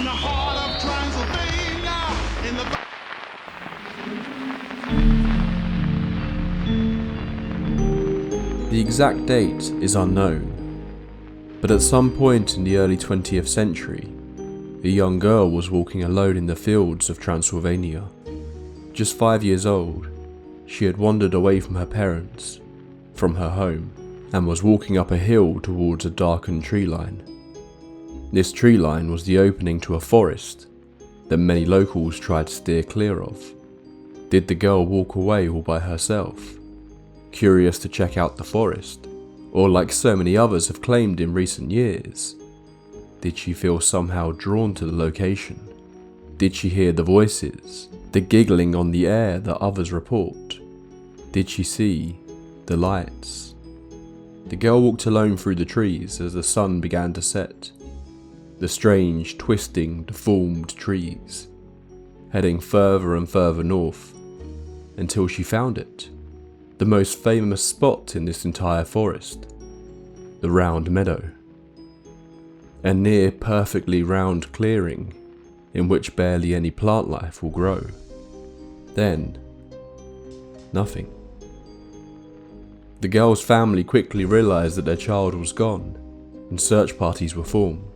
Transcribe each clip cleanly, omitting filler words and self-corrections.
in the heart of Transylvania, in the The exact date is unknown, but at some point in the early 20th century, a young girl was walking alone in the fields of Transylvania. Just 5 years old, she had wandered away from her parents, from her home, and was walking up a hill towards a darkened tree line. This tree line was the opening to a forest that many locals tried to steer clear of. Did the girl walk away all by herself, curious to check out the forest, or like so many others have claimed in recent years, did she feel somehow drawn to the location? Did she hear the voices, the giggling on the air that others report? Did she see the lights? The girl walked alone through the trees as the sun began to set. The strange, twisting, deformed trees, heading further and further north, until she found it. The most famous spot in this entire forest, the round meadow. A near perfectly round clearing in which barely any plant life will grow. Then, nothing. The girl's family quickly realised that their child was gone, and search parties were formed.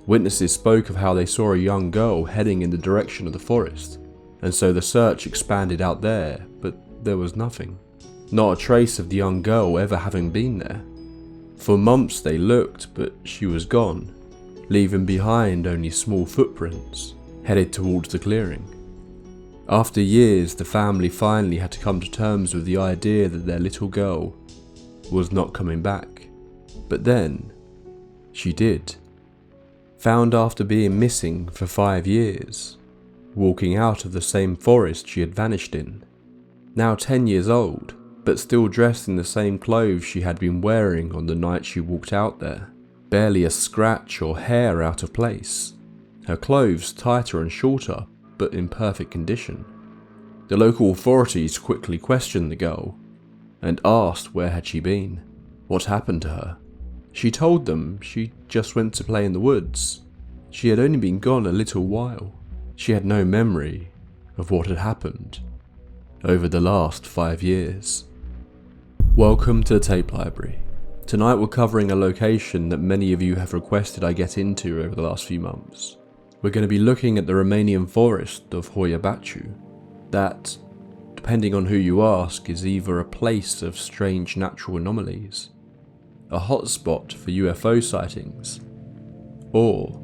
Witnesses spoke of how they saw a young girl heading in the direction of the forest, and so the search expanded out there, but there was nothing. Not a trace of the young girl ever having been there. For months they looked, but she was gone, leaving behind only small footprints, headed towards the clearing. After years, the family finally had to come to terms with the idea that their little girl was not coming back. But then, she did. Found after being missing for 5 years, walking out of the same forest she had vanished in. Now 10 years old, but still dressed in the same clothes she had been wearing on the night she walked out there. Barely a scratch or hair out of place. Her clothes tighter and shorter, but in perfect condition. The local authorities quickly questioned the girl, and asked where had she been, what happened to her. She told them she just went to play in the woods. She had only been gone a little while. She had no memory of what had happened over the last 5 years. Welcome to the Tape Library. Tonight we're covering a location that many of you have requested I get into over the last few months. We're going to be looking at the Romanian forest of Hoia Baciu. That, depending on who you ask, is either a place of strange natural anomalies, a hotspot for UFO sightings, or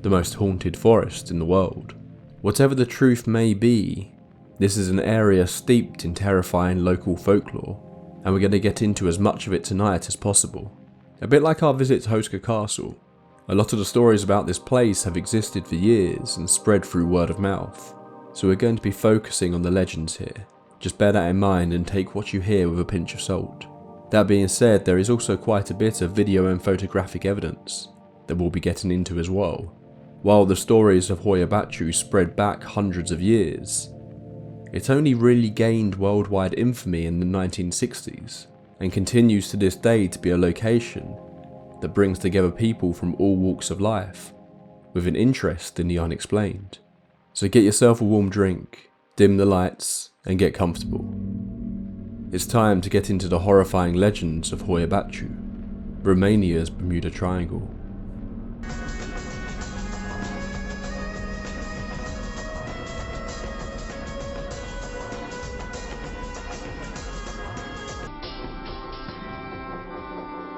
the most haunted forest in the world. Whatever the truth may be, this is an area steeped in terrifying local folklore, and we're going to get into as much of it tonight as possible. A bit like our visit to Hoska Castle, a lot of the stories about this place have existed for years and spread through word of mouth, so we're going to be focusing on the legends here. Just bear that in mind and take what you hear with a pinch of salt. That being said, there is also quite a bit of video and photographic evidence that we'll be getting into as well. While the stories of Hoia Baciu spread back hundreds of years, it only really gained worldwide infamy in the 1960s, and continues to this day to be a location that brings together people from all walks of life, with an interest in the unexplained. So get yourself a warm drink, dim the lights, and get comfortable. It's time to get into the horrifying legends of Hoia Baciu, Romania's Bermuda Triangle.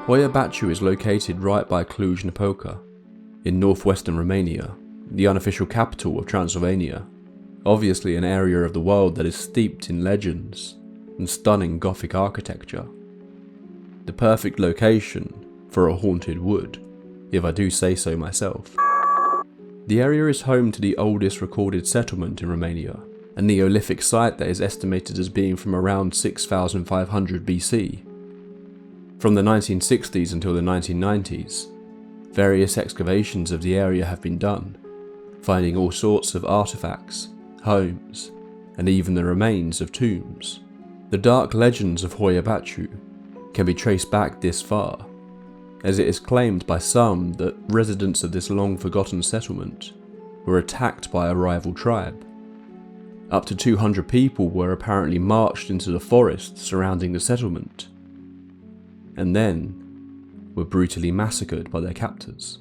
Hoia Baciu is located right by Cluj-Napoca, in northwestern Romania, the unofficial capital of Transylvania, obviously an area of the world that is steeped in legends and stunning Gothic architecture. The perfect location for a haunted wood, if I do say so myself. The area is home to the oldest recorded settlement in Romania, a Neolithic site that is estimated as being from around 6500 BC. From the 1960s until the 1990s, various excavations of the area have been done, finding all sorts of artifacts, homes, and even the remains of tombs. The dark legends of Hoia Baciu can be traced back this far, as it is claimed by some that residents of this long-forgotten settlement were attacked by a rival tribe. Up to 200 people were apparently marched into the forest surrounding the settlement, and then were brutally massacred by their captors,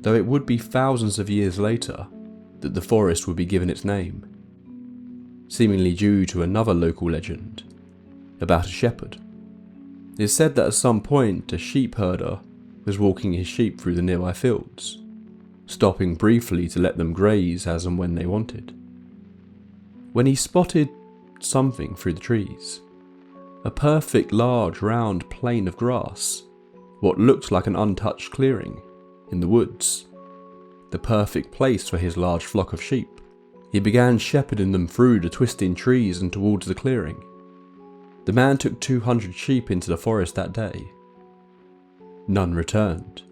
though it would be thousands of years later that the forest would be given its name, seemingly due to another local legend about a shepherd. It is said that at some point a sheep herder was walking his sheep through the nearby fields, stopping briefly to let them graze as and when they wanted, when he spotted something through the trees. A perfect large round plain of grass, what looked like an untouched clearing in the woods, the perfect place for his large flock of sheep. He began shepherding them through the twisting trees and towards the clearing. The man took 200 sheep into the forest that day. None returned.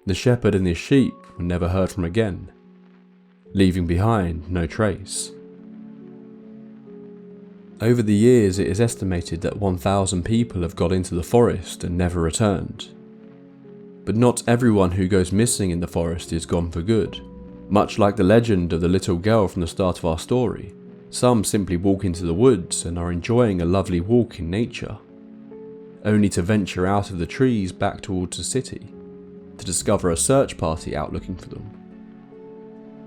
The shepherd and his sheep were never heard from again, leaving behind no trace. Over the years, it is estimated that 1,000 people have got into the forest and never returned. But not everyone who goes missing in the forest is gone for good. Much like the legend of the little girl from the start of our story, some simply walk into the woods and are enjoying a lovely walk in nature, only to venture out of the trees back towards the city to discover a search party out looking for them.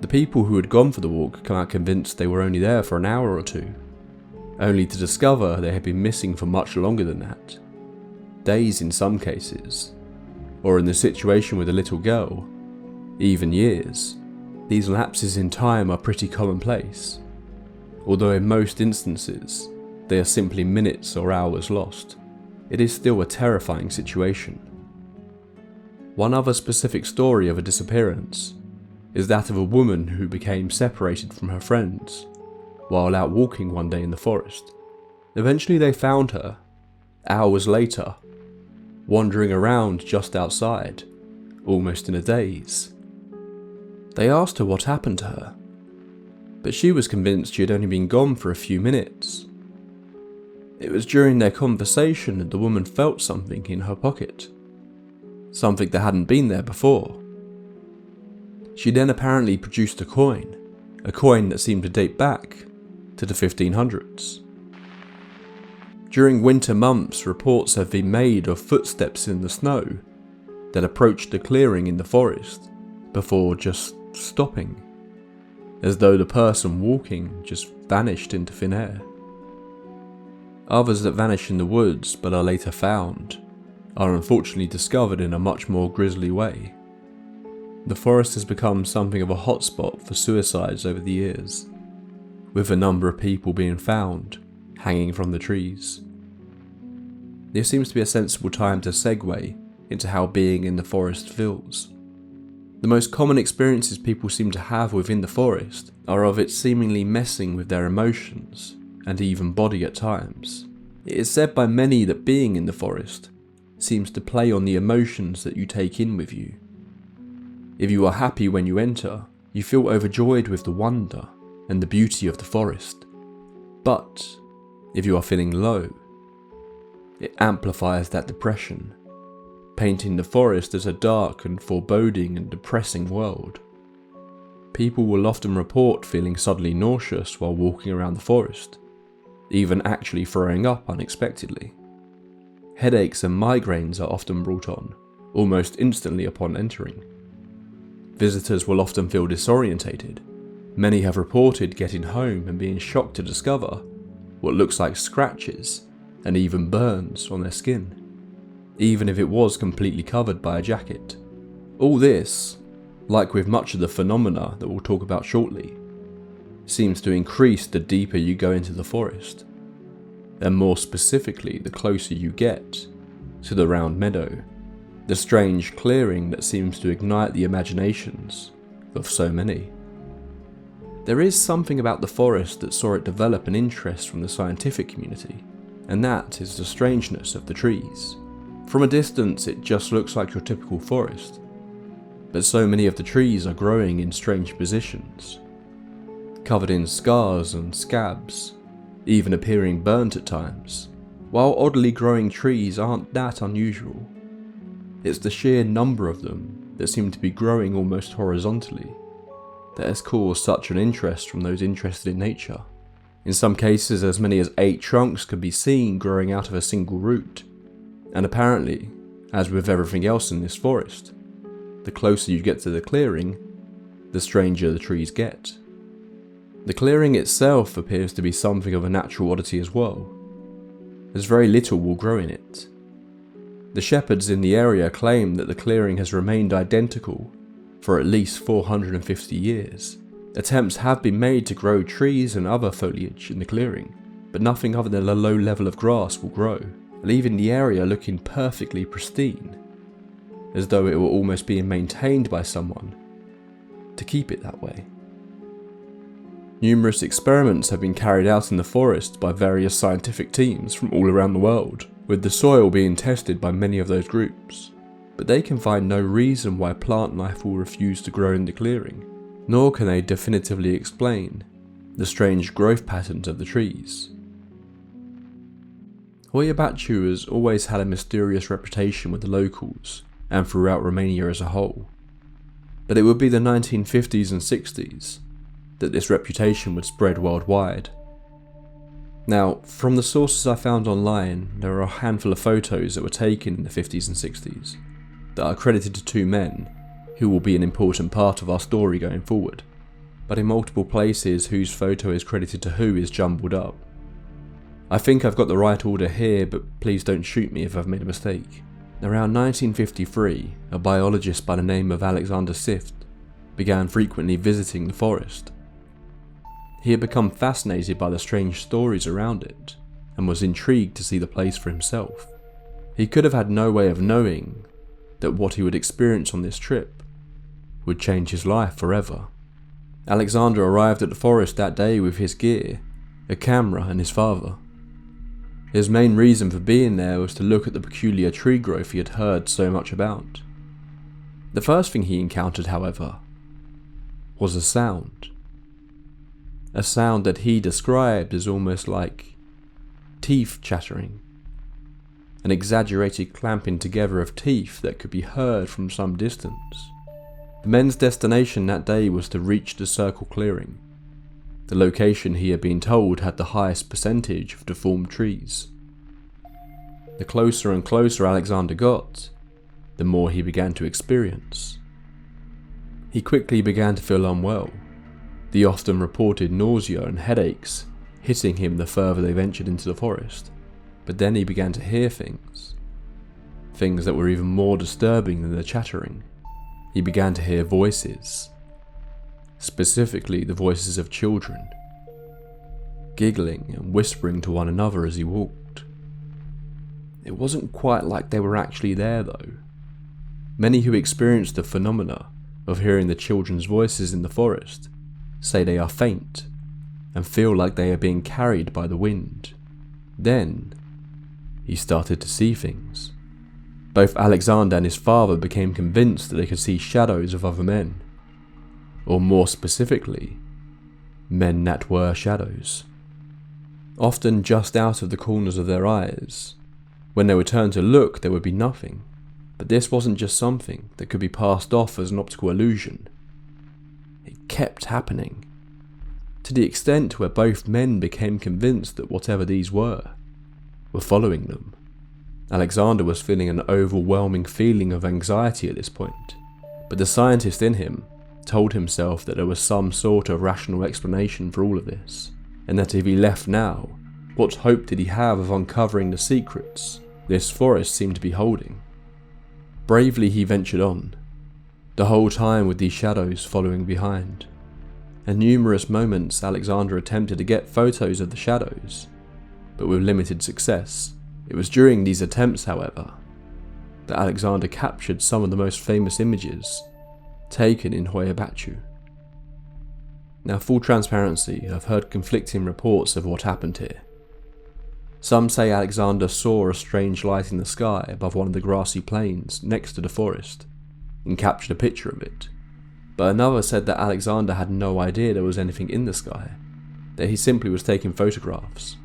The people who had gone for the walk come out convinced they were only there for an hour or two, only to discover they had been missing for much longer than that, days in some cases, or in the situation with the little girl, even years. These lapses in time are pretty commonplace, although in most instances they are simply minutes or hours lost. It is still a terrifying situation. One other specific story of a disappearance is that of a woman who became separated from her friends while out walking one day in the forest. Eventually they found her, hours later, wandering around just outside, almost in a daze. They asked her what happened to her, but she was convinced she had only been gone for a few minutes. It was during their conversation that the woman felt something in her pocket, something that hadn't been there before. She then apparently produced a coin that seemed to date back to the 1500s. During winter months, reports have been made of footsteps in the snow that approached the clearing in the forest before just stopping, as though the person walking just vanished into thin air. Others that vanish in the woods but are later found are unfortunately discovered in a much more grisly way. The forest has become something of a hotspot for suicides over the years, with a number of people being found hanging from the trees. This seems to be a sensible time to segue into how being in the forest feels. The most common experiences people seem to have within the forest are of it seemingly messing with their emotions and even body at times. It is said by many that being in the forest seems to play on the emotions that you take in with you. If you are happy when you enter, you feel overjoyed with the wonder and the beauty of the forest. But if you are feeling low, it amplifies that depression, painting the forest as a dark and foreboding and depressing world. People will often report feeling suddenly nauseous while walking around the forest, even actually throwing up unexpectedly. Headaches and migraines are often brought on, almost instantly upon entering. Visitors will often feel disorientated. Many have reported getting home and being shocked to discover what looks like scratches and even burns on their skin, even if it was completely covered by a jacket. All this, like with much of the phenomena that we'll talk about shortly, seems to increase the deeper you go into the forest, and more specifically the closer you get to the round meadow, the strange clearing that seems to ignite the imaginations of so many. There is something about the forest that saw it develop an interest from the scientific community, and that is the strangeness of the trees. From a distance it just looks like your typical forest, but so many of the trees are growing in strange positions, covered in scars and scabs, even appearing burnt at times. While oddly growing trees aren't that unusual, It's the sheer number of them that seem to be growing almost horizontally that has caused such an interest from those interested in nature. In some cases, as many as 8 trunks could be seen growing out of a single root. And apparently, as with everything else in this forest, the closer you get to the clearing, the stranger the trees get. The clearing itself appears to be something of a natural oddity as well, as very little will grow in it. The shepherds in the area claim that the clearing has remained identical for at least 450 years. Attempts have been made to grow trees and other foliage in the clearing, but nothing other than a low level of grass will grow, leaving the area looking perfectly pristine, as though it were almost being maintained by someone to keep it that way. Numerous experiments have been carried out in the forest by various scientific teams from all around the world, with the soil being tested by many of those groups, but they can find no reason why plant life will refuse to grow in the clearing, nor can they definitively explain the strange growth patterns of the trees. Hoia Baciu has always had a mysterious reputation with the locals and throughout Romania as a whole, but it would be the 1950s and 60s that this reputation would spread worldwide. Now, from the sources I found online, there are a handful of photos that were taken in the 50s and 60s that are credited to 2 men who will be an important part of our story going forward, but in multiple places whose photo is credited to who is jumbled up. I think I've got the right order here, but please don't shoot me if I've made a mistake. Around 1953, a biologist by the name of Alexandru Sift began frequently visiting the forest. He had become fascinated by the strange stories around it, and was intrigued to see the place for himself. He could have had no way of knowing that what he would experience on this trip would change his life forever. Alexandru arrived at the forest that day with his gear, a camera and his father. His main reason for being there was to look at the peculiar tree growth he had heard so much about. The first thing he encountered, however, was a sound. A sound that he described as almost like teeth chattering, an exaggerated clamping together of teeth that could be heard from some distance. The men's destination that day was to reach the circle clearing, the location he had been told had the highest percentage of deformed trees. The closer and closer Alexandru got, the more he began to experience. He quickly began to feel unwell, the often reported nausea and headaches hitting him the further they ventured into the forest. But then he began to hear things that were even more disturbing than the chattering. He began to hear voices, specifically the voices of children, giggling and whispering to one another as he walked. It wasn't quite like they were actually there though. Many who experienced the phenomena of hearing the children's voices in the forest say they are faint and feel like they are being carried by the wind. Then he started to see things. Both Alexandru and his father became convinced that they could see shadows of other men, or more specifically, men that were shadows, often just out of the corners of their eyes. When they would turn to look, there would be nothing, but this wasn't just something that could be passed off as an optical illusion. It kept happening, to the extent where both men became convinced that whatever these were following them. Alexandru was feeling an overwhelming feeling of anxiety at this point, but the scientist in him told himself that there was some sort of rational explanation for all of this, and that if he left now, what hope did he have of uncovering the secrets this forest seemed to be holding? Bravely he ventured on, the whole time with these shadows following behind. At numerous moments Alexandru attempted to get photos of the shadows, but with limited success. It was during these attempts, however, that Alexandru captured some of the most famous images taken in Hoia Baciu. Now, full transparency, I've heard conflicting reports of what happened here. Some say Alexandru saw a strange light in the sky above one of the grassy plains next to the forest and captured a picture of it, but another said that Alexandru had no idea there was anything in the sky, that he simply was taking photographs,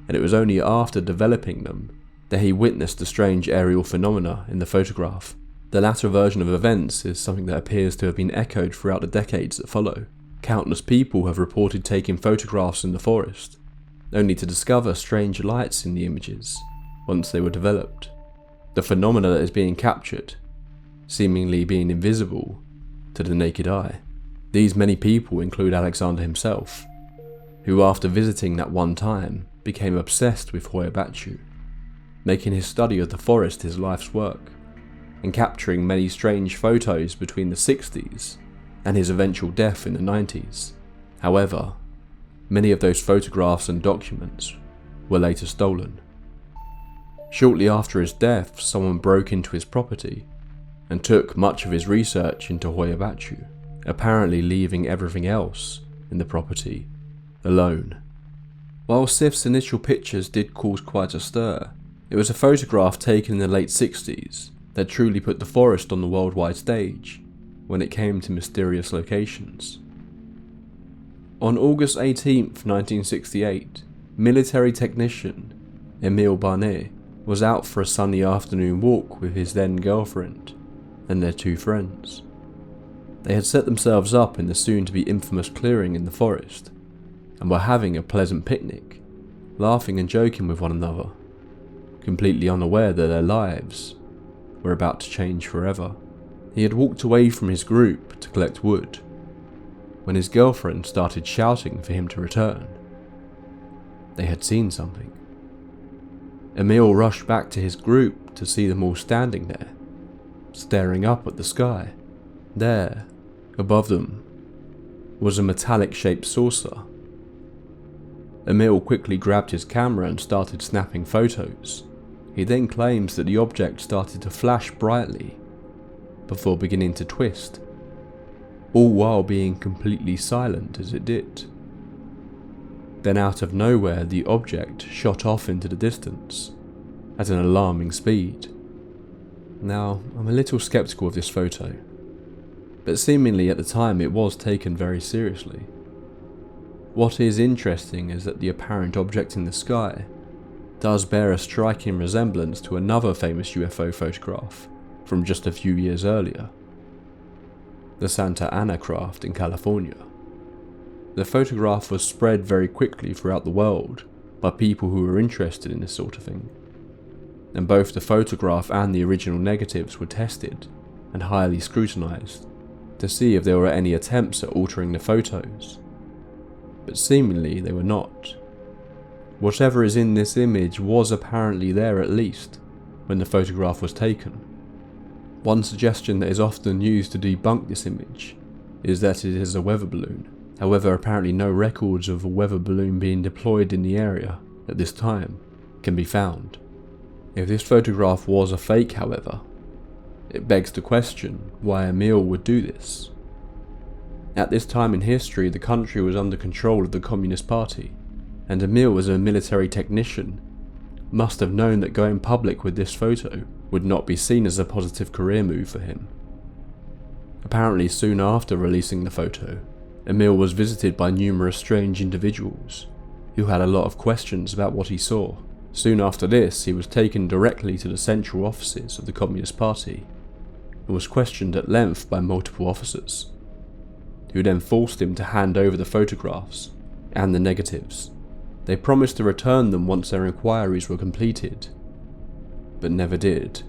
and it was only after developing them that he witnessed the strange aerial phenomena in the photograph The latter version of events is something that appears to have been echoed throughout the decades that follow. Countless people have reported taking photographs in the forest, only to discover strange lights in the images once they were developed. The phenomena that is being captured, seemingly being invisible to the naked eye. These many people include Alexander himself, who after visiting that one time became obsessed with Hoia Baciu, making his study of the forest his life's work, and capturing many strange photos between the 60s and his eventual death in the 90s. However, many of those photographs and documents were later stolen. Shortly after his death, someone broke into his property and took much of his research into Hoia Baciu, apparently leaving everything else in the property alone. While Sift's initial pictures did cause quite a stir, it was a photograph taken in the late 60s that truly put the forest on the worldwide stage when it came to mysterious locations. On August 18th, 1968, military technician Emil Barnet was out for a sunny afternoon walk with his then girlfriend and their 2 friends. They had set themselves up in the soon-to-be infamous clearing in the forest and were having a pleasant picnic, laughing and joking with one another, completely unaware that their lives were about to change forever. He had walked away from his group to collect wood when his girlfriend started shouting for him to return. They had seen something. Emil rushed back to his group to see them all standing there, staring up at the sky. There, above them, was a metallic-shaped saucer. Emil quickly grabbed his camera and started snapping photos. He then claims that the object started to flash brightly before beginning to twist, all while being completely silent as it did. Then out of nowhere, the object shot off into the distance at an alarming speed. Now, I'm a little skeptical of this photo, but seemingly at the time it was taken very seriously. What is interesting is that the apparent object in the sky does bear a striking resemblance to another famous UFO photograph from just a few years earlier, the Santa Ana craft in California. The photograph was spread very quickly throughout the world by people who were interested in this sort of thing, and both the photograph and the original negatives were tested and highly scrutinized to see if there were any attempts at altering the photos, but seemingly they were not. Whatever is in this image was apparently there at least when the photograph was taken. One suggestion that is often used to debunk this image is that it is a weather balloon. However, apparently no records of a weather balloon being deployed in the area at this time can be found. If this photograph was a fake, however, it begs the question why Emil would do this. At this time in history, the country was under control of the Communist Party, and Emil, as a military technician, must have known that going public with this photo would not be seen as a positive career move for him. Apparently, soon after releasing the photo, Emil was visited by numerous strange individuals who had a lot of questions about what he saw. Soon after this, he was taken directly to the central offices of the Communist Party and was questioned at length by multiple officers, who then forced him to hand over the photographs and the negatives. They promised to return them once their inquiries were completed, but never did.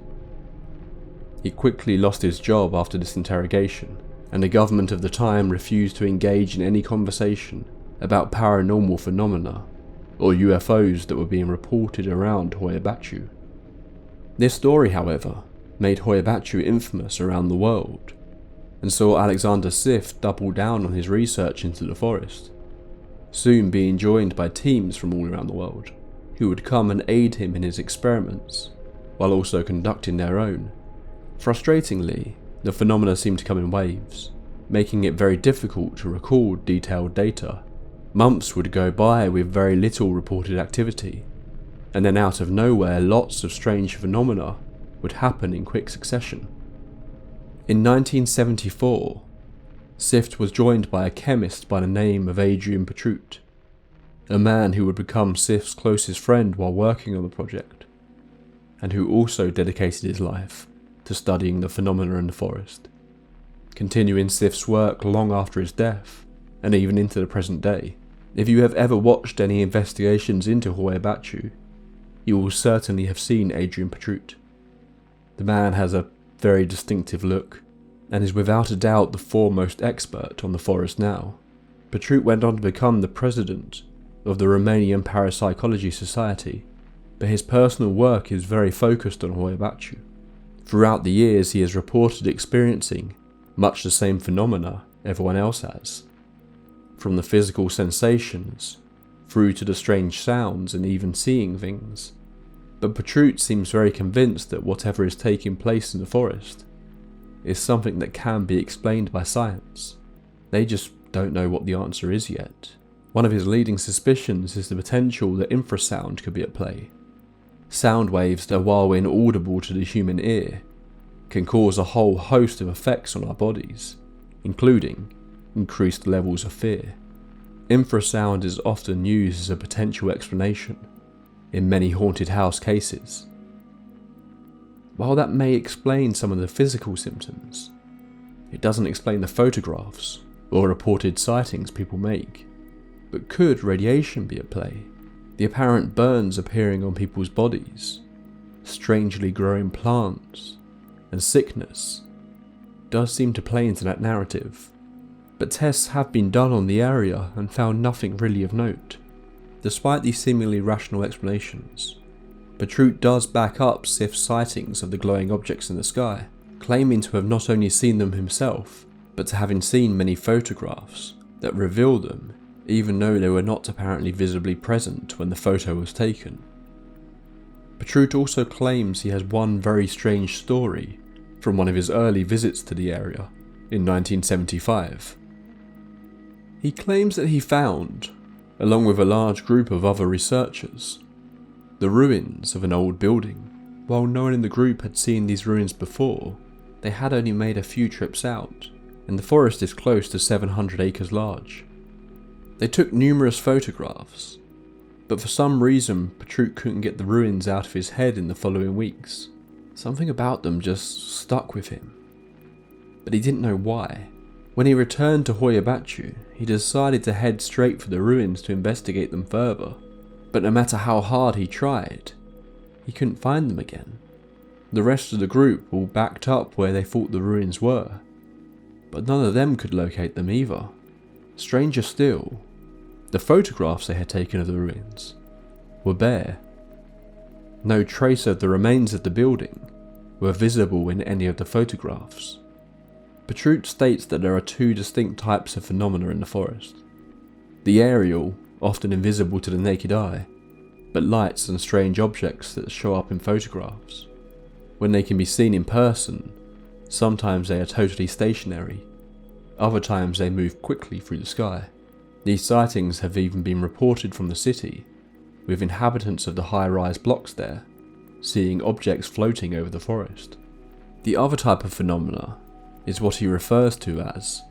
He quickly lost his job after this interrogation, and the government of the time refused to engage in any conversation about paranormal phenomena or UFOs that were being reported around Hoia Baciu. This story, however, made Hoia Baciu infamous around the world, and saw Alexandru Sift double down on his research into the forest, soon being joined by teams from all around the world, who would come and aid him in his experiments, while also conducting their own. Frustratingly, the phenomena seemed to come in waves, making it very difficult to record detailed data. Months would go by with very little reported activity, and then out of nowhere lots of strange phenomena would happen in quick succession. In 1974, Sift was joined by a chemist by the name of Adrian Pătruţ, a man who would become Sift's closest friend while working on the project, and who also dedicated his life to to studying the phenomena in the forest, continuing Sift's work long after his death, and even into the present day. If you have ever watched any investigations into Hoia Baciu, you will certainly have seen Adrian Pătruţ. The man has a very distinctive look, and is without a doubt the foremost expert on the forest now. Pătruţ went on to become the president of the Romanian Parapsychology Society, but his personal work is very focused on Hoia Baciu. Throughout the years he has reported experiencing much the same phenomena everyone else has, from the physical sensations, through to the strange sounds and even seeing things. But Pătruţ seems very convinced that whatever is taking place in the forest is something that can be explained by science. They just don't know what the answer is yet. One of his leading suspicions is the potential that infrasound could be at play. Sound waves that, while inaudible to the human ear, can cause a whole host of effects on our bodies, including increased levels of fear. Infrasound is often used as a potential explanation in many haunted house cases. While that may explain some of the physical symptoms, it doesn't explain the photographs or reported sightings people make. But could radiation be at play? The apparent burns appearing on people's bodies, strangely growing plants, and sickness does seem to play into that narrative. But tests have been done on the area and found nothing really of note. Despite these seemingly rational explanations, Pătruţ does back up Sift's sightings of the glowing objects in the sky, claiming to have not only seen them himself, but to having seen many photographs that reveal them, even though they were not apparently visibly present when the photo was taken. Pătruţ also claims he has one very strange story from one of his early visits to the area in 1975. He claims that he found, along with a large group of other researchers, the ruins of an old building. While no one in the group had seen these ruins before, they had only made a few trips out, and the forest is close to 700 acres large. They took numerous photographs, but for some reason Pătruţ couldn't get the ruins out of his head in the following weeks. Something about them just stuck with him, but he didn't know why. When he returned to Hoia Baciu, he decided to head straight for the ruins to investigate them further, but no matter how hard he tried, he couldn't find them again. The rest of the group all backed up where they thought the ruins were, but none of them could locate them either. Stranger still, the photographs they had taken of the ruins were bare. No trace of the remains of the building were visible in any of the photographs. Pătruţ states that there are two distinct types of phenomena in the forest. The aerial, often invisible to the naked eye, but lights and strange objects that show up in photographs. When they can be seen in person, sometimes they are totally stationary, other times they move quickly through the sky. These sightings have even been reported from the city, with inhabitants of the high-rise blocks there seeing objects floating over the forest. The other type of phenomena is what he refers to as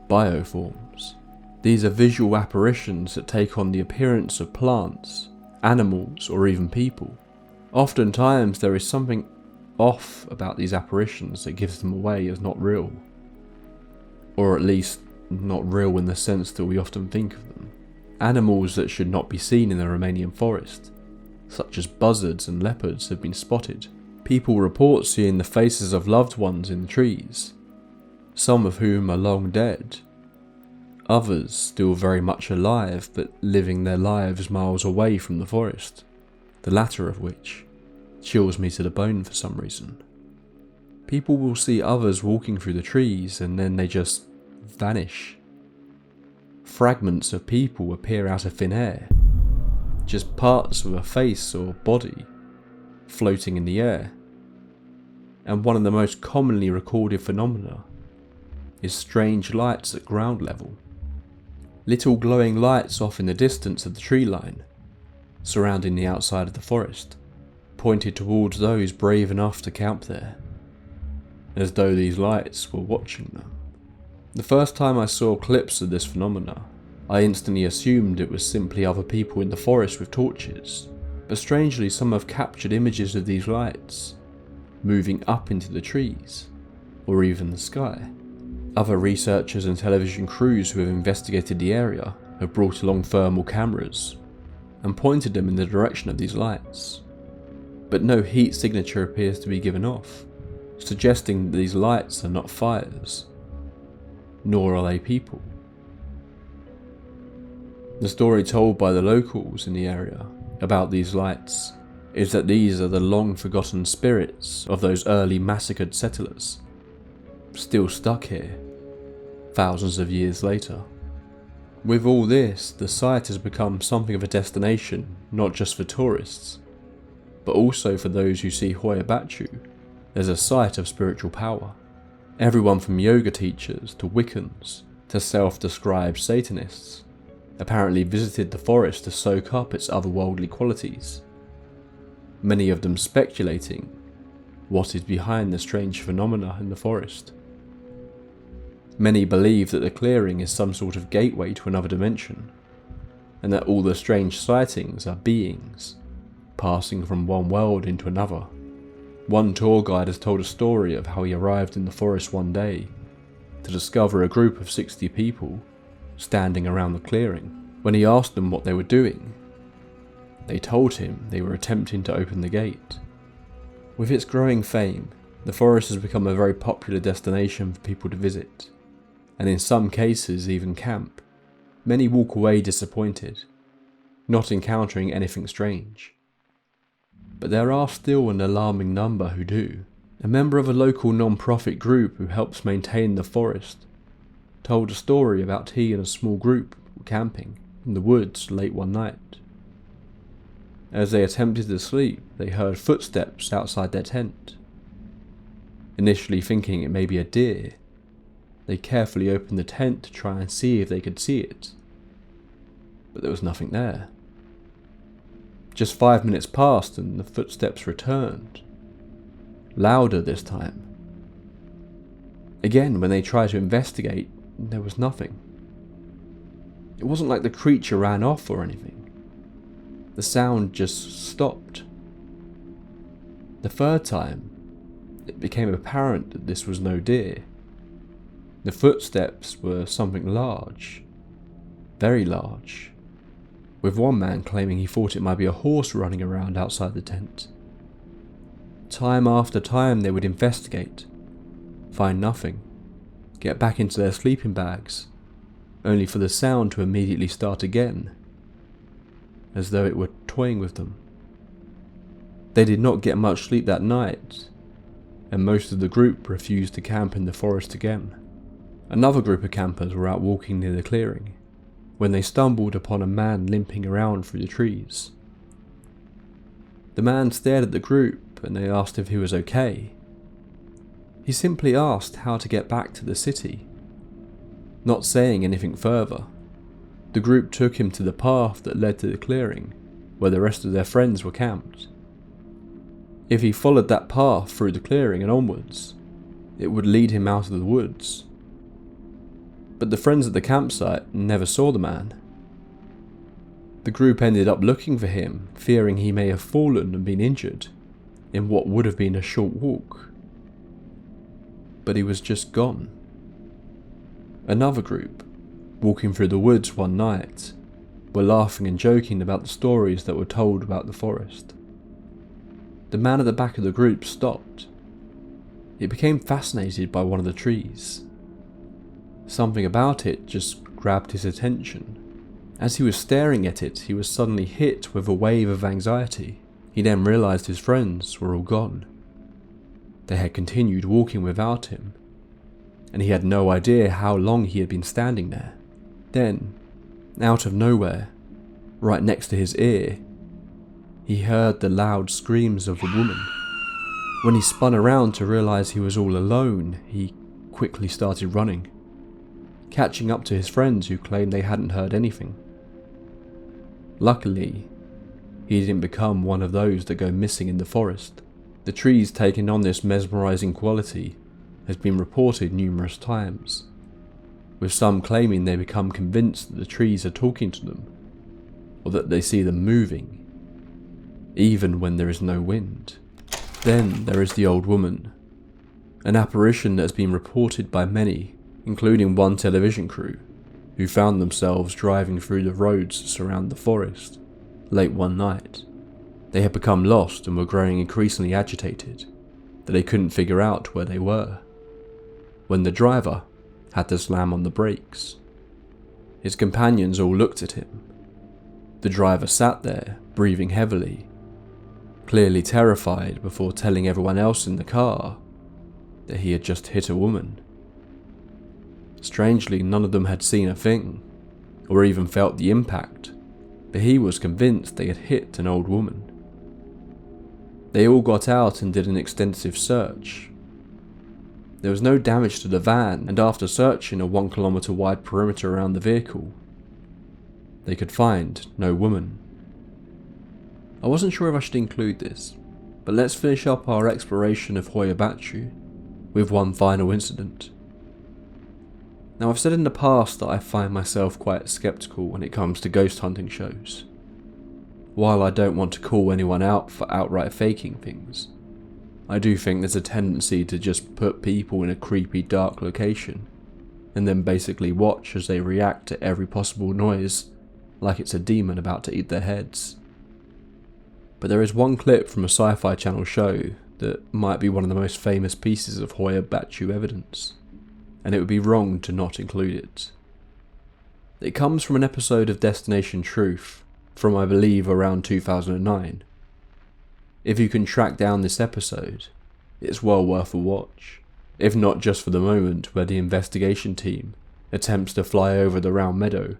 bioforms. These are visual apparitions that take on the appearance of plants, animals, or even people. Oftentimes there is something off about these apparitions that gives them away as not real, or at least not real in the sense that we often think of them. Animals that should not be seen in the Romanian forest, such as buzzards and leopards, have been spotted. People report seeing the faces of loved ones in the trees, some of whom are long dead, others still very much alive but living their lives miles away from the forest, the latter of which chills me to the bone for some reason. People will see others walking through the trees and then they just vanish. Fragments of people appear out of thin air, just parts of a face or body floating in the air. And one of the most commonly recorded phenomena is strange lights at ground level. Little glowing lights off in the distance of the tree line, surrounding the outside of the forest, pointed towards those brave enough to camp there, as though these lights were watching them. The first time I saw clips of this phenomena, I instantly assumed it was simply other people in the forest with torches, but strangely some have captured images of these lights, moving up into the trees, or even the sky. Other researchers and television crews who have investigated the area have brought along thermal cameras and pointed them in the direction of these lights, but no heat signature appears to be given off, suggesting that these lights are not fires, nor are they people. The story told by the locals in the area about these lights is that these are the long-forgotten spirits of those early massacred settlers, still stuck here, thousands of years later. With all this, the site has become something of a destination not just for tourists, but also for those who see Hoia Baciu as a site of spiritual power. Everyone from yoga teachers to Wiccans to self-described Satanists apparently visited the forest to soak up its otherworldly qualities, many of them speculating what is behind the strange phenomena in the forest. Many believe that the clearing is some sort of gateway to another dimension, and that all the strange sightings are beings passing from one world into another. One tour guide has told a story of how he arrived in the forest one day to discover a group of 60 people standing around the clearing. When he asked them what they were doing, they told him they were attempting to open the gate. With its growing fame, the forest has become a very popular destination for people to visit, and in some cases even camp. Many walk away disappointed, not encountering anything strange. But there are still an alarming number who do. A member of a local non-profit group who helps maintain the forest told a story about he and a small group were camping in the woods late one night. As they attempted to sleep, they heard footsteps outside their tent. Initially thinking it may be a deer, they carefully opened the tent to try and see if they could see it, but there was nothing there. Just 5 minutes passed and the footsteps returned, louder this time. Again, when they tried to investigate, there was nothing. It wasn't like the creature ran off or anything. The sound just stopped. The third time, it became apparent that this was no deer. The footsteps were something large, very large, with one man claiming he thought it might be a horse running around outside the tent. Time after time they would investigate, find nothing, get back into their sleeping bags, only for the sound to immediately start again, as though it were toying with them. They did not get much sleep that night, and most of the group refused to camp in the forest again. Another group of campers were out walking near the clearing, when they stumbled upon a man limping around through the trees. The man stared at the group and they asked if he was okay. He simply asked how to get back to the city. Not saying anything further, the group took him to the path that led to the clearing, where the rest of their friends were camped. If he followed that path through the clearing and onwards, it would lead him out of the woods. But the friends at the campsite never saw the man. The group ended up looking for him, fearing he may have fallen and been injured in what would have been a short walk. But he was just gone. Another group, walking through the woods one night, were laughing and joking about the stories that were told about the forest. The man at the back of the group stopped. He became fascinated by one of the trees. Something about it just grabbed his attention. As he was staring at it, he was suddenly hit with a wave of anxiety. He then realised his friends were all gone. They had continued walking without him, and he had no idea how long he had been standing there. Then, out of nowhere, right next to his ear, he heard the loud screams of a woman. When he spun around to realise he was all alone, he quickly started running, catching up to his friends who claimed they hadn't heard anything. Luckily, he didn't become one of those that go missing in the forest. The trees taking on this mesmerising quality has been reported numerous times, with some claiming they become convinced that the trees are talking to them, or that they see them moving, even when there is no wind. Then there is the old woman, an apparition that has been reported by many, including one television crew, who found themselves driving through the roads that surround the forest late one night. They had become lost and were growing increasingly agitated, that they couldn't figure out where they were, when the driver had to slam on the brakes. His companions all looked at him. The driver sat there, breathing heavily, clearly terrified, before telling everyone else in the car that he had just hit a woman. Strangely, none of them had seen a thing, or even felt the impact, but he was convinced they had hit an old woman. They all got out and did an extensive search. There was no damage to the van, and after searching a 1 kilometer wide perimeter around the vehicle, they could find no woman. I wasn't sure if I should include this, but let's finish up our exploration of Hoia Baciu with one final incident. Now, I've said in the past that I find myself quite skeptical when it comes to ghost hunting shows. While I don't want to call anyone out for outright faking things, I do think there's a tendency to just put people in a creepy, dark location and then basically watch as they react to every possible noise like it's a demon about to eat their heads. But there is one clip from a sci-fi channel show that might be one of the most famous pieces of Hoia Baciu evidence, and it would be wrong to not include it. It comes from an episode of Destination Truth from, I believe, around 2009. If you can track down this episode, it's well worth a watch, if not just for the moment where the investigation team attempts to fly over the round meadow,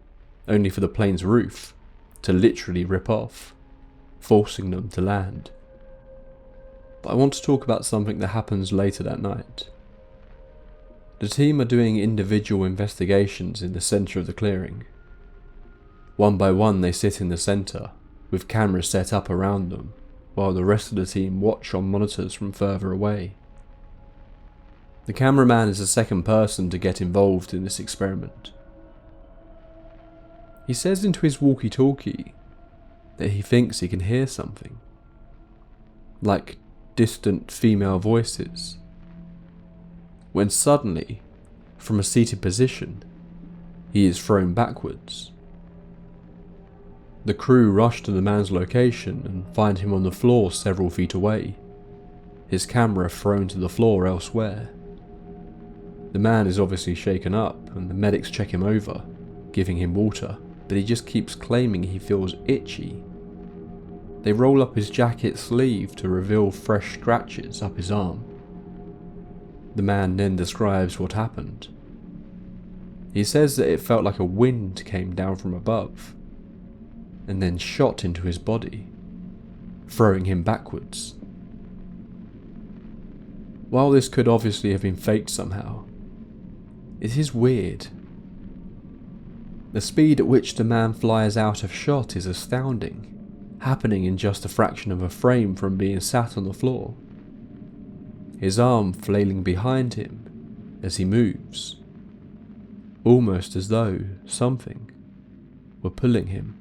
only for the plane's roof to literally rip off, forcing them to land. But I want to talk about something that happens later that night. The team are doing individual investigations in the centre of the clearing. One by one they sit in the centre, with cameras set up around them, while the rest of the team watch on monitors from further away. The cameraman is the second person to get involved in this experiment. He says into his walkie-talkie that he thinks he can hear something, like distant female voices, when suddenly, from a seated position, he is thrown backwards. The crew rush to the man's location and find him on the floor several feet away, his camera thrown to the floor elsewhere. The man is obviously shaken up and the medics check him over, giving him water, but he just keeps claiming he feels itchy. They roll up his jacket sleeve to reveal fresh scratches up his arm. The man then describes what happened. He says that it felt like a wind came down from above, and then shot into his body, throwing him backwards. While this could obviously have been faked somehow, it is weird. The speed at which the man flies out of shot is astounding, happening in just a fraction of a frame from being sat on the floor, his arm flailing behind him as he moves, almost as though something were pulling him.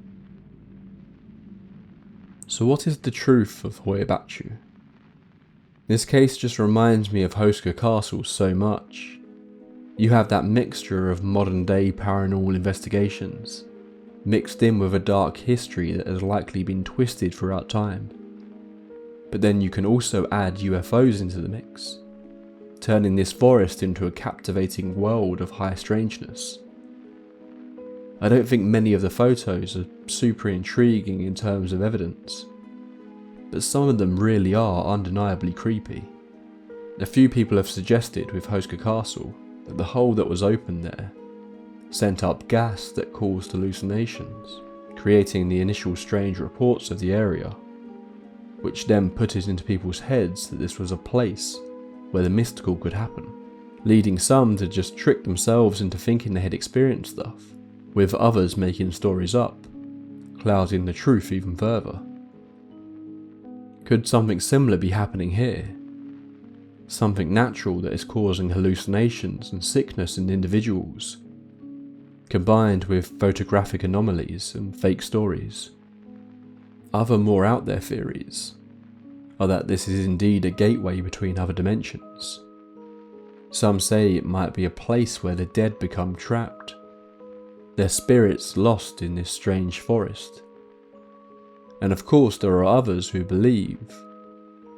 So what is the truth of Hoia Baciu? This case just reminds me of Hoska Castle so much. You have that mixture of modern day paranormal investigations, mixed in with a dark history that has likely been twisted throughout time. But then you can also add UFOs into the mix, turning this forest into a captivating world of high strangeness. I don't think many of the photos are super intriguing in terms of evidence, but some of them really are undeniably creepy. A few people have suggested with Hoska Castle that the hole that was opened there sent up gas that caused hallucinations, creating the initial strange reports of the area, which then put it into people's heads that this was a place where the mystical could happen, leading some to just trick themselves into thinking they had experienced stuff, with others making stories up, clouding the truth even further. Could something similar be happening here? Something natural that is causing hallucinations and sickness in individuals, combined with photographic anomalies and fake stories. Other more out there theories are that this is indeed a gateway between other dimensions. Some say it might be a place where the dead become trapped, their spirits lost in this strange forest. And of course there are others who believe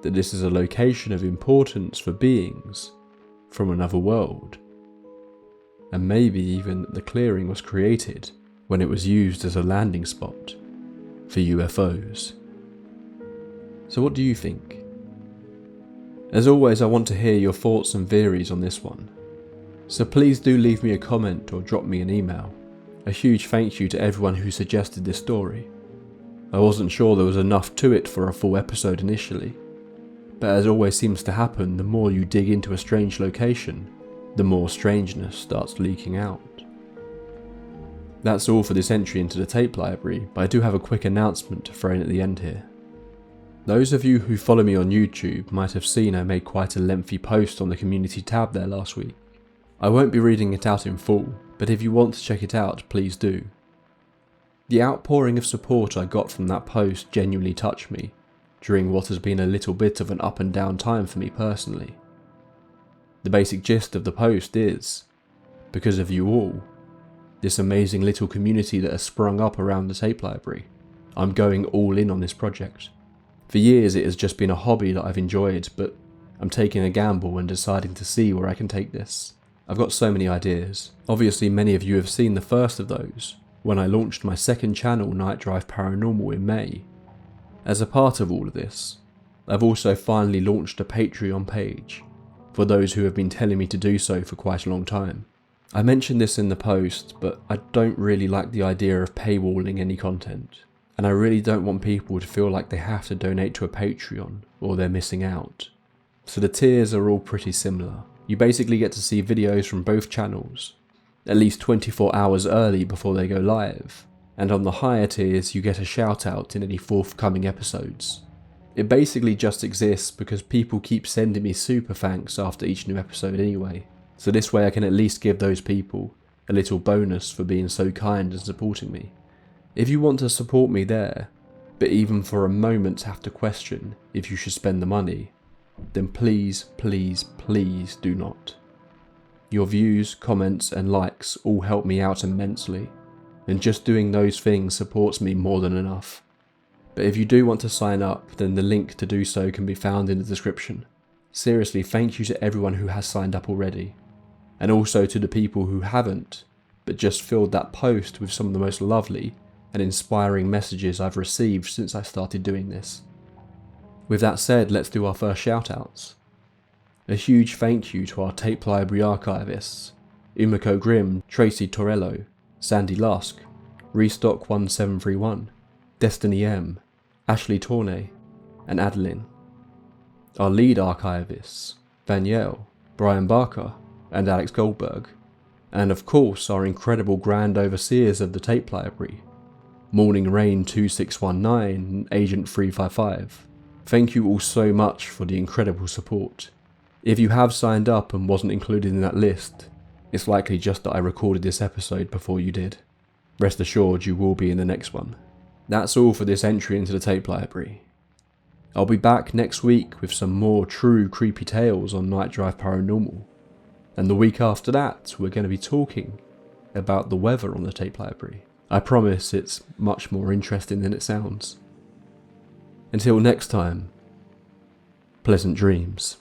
that this is a location of importance for beings from another world, and maybe even that the clearing was created when it was used as a landing spot for UFOs. So what do you think? As always, I want to hear your thoughts and theories on this one, so please do leave me a comment or drop me an email. A huge thank you to everyone who suggested this story. I wasn't sure there was enough to it for a full episode initially, but as always seems to happen, the more you dig into a strange location, the more strangeness starts leaking out. That's all for this entry into the tape library, but I do have a quick announcement to throw in at the end here. Those of you who follow me on YouTube might have seen I made quite a lengthy post on the community tab there last week. I won't be reading it out in full, but if you want to check it out, please do. The outpouring of support I got from that post genuinely touched me during what has been a little bit of an up and down time for me personally. The basic gist of the post is, because of you all, this amazing little community that has sprung up around the tape library, I'm going all in on this project. For years it has just been a hobby that I've enjoyed, but I'm taking a gamble and deciding to see where I can take this. I've got so many ideas. Obviously many of you have seen the first of those when I launched my second channel, Night Drive Paranormal, in May. As a part of all of this, I've also finally launched a Patreon page for those who have been telling me to do so for quite a long time. I mentioned this in the post, but I don't really like the idea of paywalling any content. And I really don't want people to feel like they have to donate to a Patreon or they're missing out. So the tiers are all pretty similar. You basically get to see videos from both channels, at least 24 hours early before they go live, and on the higher tiers you get a shout out in any forthcoming episodes. It basically just exists because people keep sending me super thanks after each new episode anyway, so this way I can at least give those people a little bonus for being so kind and supporting me. If you want to support me there, but even for a moment have to question if you should spend the money, then please, please, please do not. Your views, comments and likes all help me out immensely, and just doing those things supports me more than enough. But if you do want to sign up, then the link to do so can be found in the description. Seriously, thank you to everyone who has signed up already, and also to the people who haven't, but just filled that post with some of the most lovely and inspiring messages I've received since I started doing this. With that said, let's do our first shoutouts. A huge thank you to our tape library archivists, Umiko Grimm, Tracy Torello, Sandy Lusk, Restock 1731, Destiny M, Ashley Tornay, and Adeline. Our lead archivists, Danielle, Brian Barker, and Alex Goldberg. And of course our incredible grand overseers of the tape library, Morning Rain 2619 and Agent 355. Thank you all so much for the incredible support. If you have signed up and wasn't included in that list, it's likely just that I recorded this episode before you did. Rest assured you will be in the next one. That's all for this entry into the tape library. I'll be back next week with some more true creepy tales on Night Drive Paranormal. And the week after that, we're going to be talking about the weather on the tape library. I promise it's much more interesting than it sounds. Until next time, pleasant dreams.